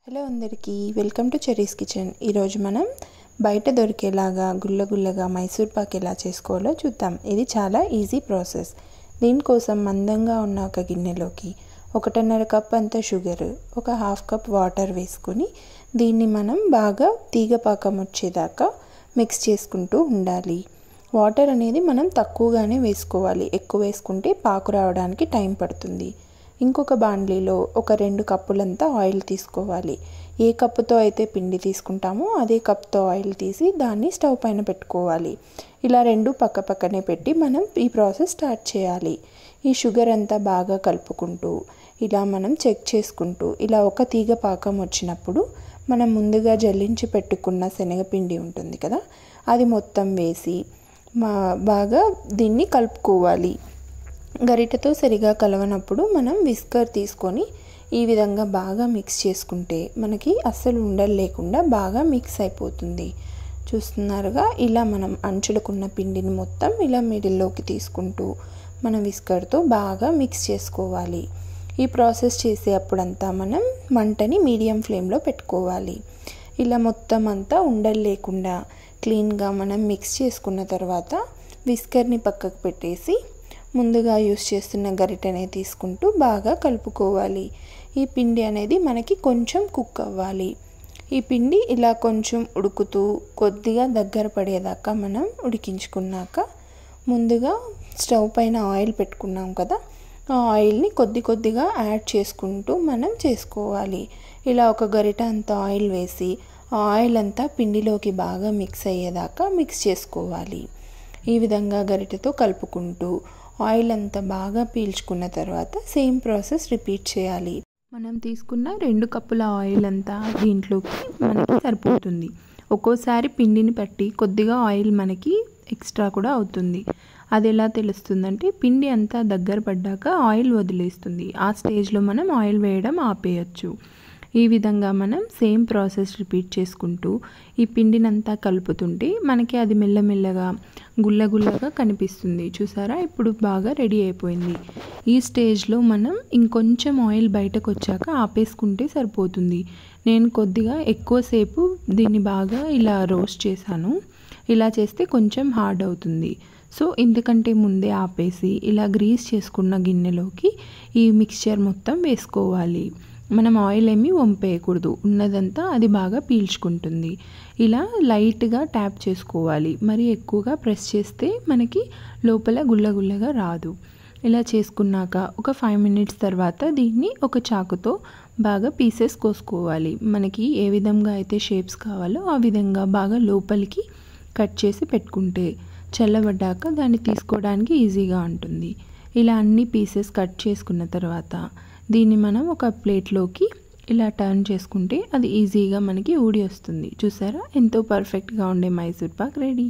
Hello అందరికీ welcome to cherries kitchen. ఈరోజు మనం బయట దొరికేలాగా గుల్లగుల్లగా మైసూర్ పాక్ ఎలా చేసుకోవాలో చూద్దాం। ఇది చాలా ఈజీ ప్రాసెస్। దీనికోసం మందంగా ఉన్న ఒక గిన్నెలోకి 1.5 కప్ అంత షుగర్, ఒక హాఫ్ కప్ వాటర్ వేసుకొని దీన్ని మనం బాగా తీగ పాకం వచ్చేదాకా మిక్స్ చేసుకుంటూ ఉండాలి। వాటర్ అనేది మనం తక్కువగానే వేసుకోవాలి, ఎక్కువ వేసుకుంటే పాకు రావడానికి టైం పడుతుంది। ఇంకొక బాండ్లీలో ఒక 2 కప్పులంతా ఆయిల్ తీసుకోవాలి। ఏ కప్పుతో అయితే పిండి తీసుకుంటామో అదే కప్తో ఆయిల్ తీసి దాన్ని స్టవ్ పైన పెట్టుకోవాలి। ఇలా రెండు పక్కపక్కనే పెట్టి మనం ఈ ప్రాసెస్ స్టార్ట్ చేయాలి। ఈ షుగర్ అంతా బాగా కలుపుకుంటూ ఇలా మనం చెక్ చేసుకుంటూ ఇలా ఒక తీగ పాకం వచ్చినప్పుడు మనం ముందుగా జల్లించి పెట్టుకున్న శనగపిండి ఉంటుంది కదా, అది మొత్తం వేసి బాగా దీన్ని కలుపుకోవాలి। గరిటెతో సరిగా కలవనప్పుడు మనం విస్కర్ తీసుకొని ఈ విధంగా బాగా మిక్స్ చేసుకుంటే మనకి అస్సలు ఉండలు లేకుండా బాగా మిక్స్ అయిపోతుంది। చూస్తున్నారుగా, ఇలా మనం అంచులకున్న పిండిని మొత్తం ఇలా మిడిల్లోకి తీసుకుంటూ మనం విస్కర్తో బాగా మిక్స్ చేసుకోవాలి। ఈ ప్రాసెస్ చేసే అప్పుడంతా మనం మంటని మీడియం ఫ్లేమ్లో పెట్టుకోవాలి। ఇలా మొత్తం అంతా ఉండలు లేకుండా క్లీన్గా మనం మిక్స్ చేసుకున్న తర్వాత విస్కర్ని పక్కకు పెట్టేసి ముందుగా యూస్ చేస్తున్న గరిటెనే తీసుకుంటూ బాగా కలుపుకోవాలి। ఈ పిండి అనేది మనకి కొంచెం కుక్ అవ్వాలి। ఈ పిండి ఇలా కొంచెం ఉడుకుతూ కొద్దిగా దగ్గర పడేదాకా మనం ఉడికించుకున్నాక ముందుగా స్టవ్ పైన ఆయిల్ పెట్టుకున్నాం కదా, ఆ ఆయిల్ని కొద్దిగా యాడ్ చేసుకుంటూ మనం చేసుకోవాలి। ఇలా ఒక గరిట అంత ఆయిల్ వేసి ఆ ఆయిల్ అంతా పిండిలోకి బాగా మిక్స్ అయ్యేదాకా మిక్స్ చేసుకోవాలి। ఈ విధంగా గరిటెతో కలుపుకుంటూ ఆయిల్ అంతా బాగా పీల్చుకున్న తర్వాత సేమ్ ప్రాసెస్ రిపీట్ చేయాలి। మనం తీసుకున్న 2 కప్పుల ఆయిల్ అంతా దీంట్లోకి మనకి సరిపోతుంది। ఒక్కోసారి పిండిని బట్టి కొద్దిగా ఆయిల్ మనకి ఎక్స్ట్రా కూడా అవుతుంది। అది ఎలా తెలుస్తుందంటే పిండి అంతా దగ్గర పడ్డాక ఆయిల్ వదిలేస్తుంది, ఆ స్టేజ్లో మనం ఆయిల్ వేయడం ఆపేయచ్చు। ఈ విధంగా మనం సేమ్ ప్రాసెస్ రిపీట్ చేసుకుంటూ ఈ పిండినంతా కలుపుతుంటే మనకి అది మెల్లమెల్లగా గుల్లగుల్లగా కనిపిస్తుంది। చూసారా, ఇప్పుడు బాగా రెడీ అయిపోయింది। ఈ స్టేజ్లో మనం ఇంకొంచెం ఆయిల్ బయటకు వచ్చాక ఆపేసుకుంటే సరిపోతుంది। నేను కొద్దిగా ఎక్కువసేపు దీన్ని బాగా ఇలా రోస్ట్ చేశాను, ఇలా చేస్తే కొంచెం హార్డ్ అవుతుంది। సో ఎందుకంటే ముందే ఆపేసి ఇలా గ్రీస్ చేసుకున్న గిన్నెలోకి ఈ మిక్స్చర్ మొత్తం వేసుకోవాలి। మనం ఆయిల్ ఏమీ వంపేయకూడదు, ఉన్నదంతా అది బాగా పీల్చుకుంటుంది। ఇలా లైట్గా ట్యాప్ చేసుకోవాలి, మరి ఎక్కువగా ప్రెస్ చేస్తే మనకి లోపల గుల్లగుల్లగా రాదు। ఇలా చేసుకున్నాక ఒక 5 మినిట్స్ తర్వాత దీన్ని ఒక చాకుతో బాగా పీసెస్ కోసుకోవాలి। మనకి ఏ విధంగా అయితే షేప్స్ కావాలో ఆ విధంగా బాగా లోపలికి కట్ చేసి పెట్టుకుంటే చల్లబడ్డాక దాన్ని తీసుకోవడానికి ఈజీగా ఉంటుంది। ఇలా అన్ని పీసెస్ కట్ చేసుకున్న తర్వాత దీన్ని మనం ఒక ప్లేట్లోకి ఇలా టర్న్ చేసుకుంటే అది ఈజీగా మనకి ఊడి వస్తుంది। చూసారా, ఎంతో పర్ఫెక్ట్గా ఉండే మైసూర్ పాక్ రెడీ।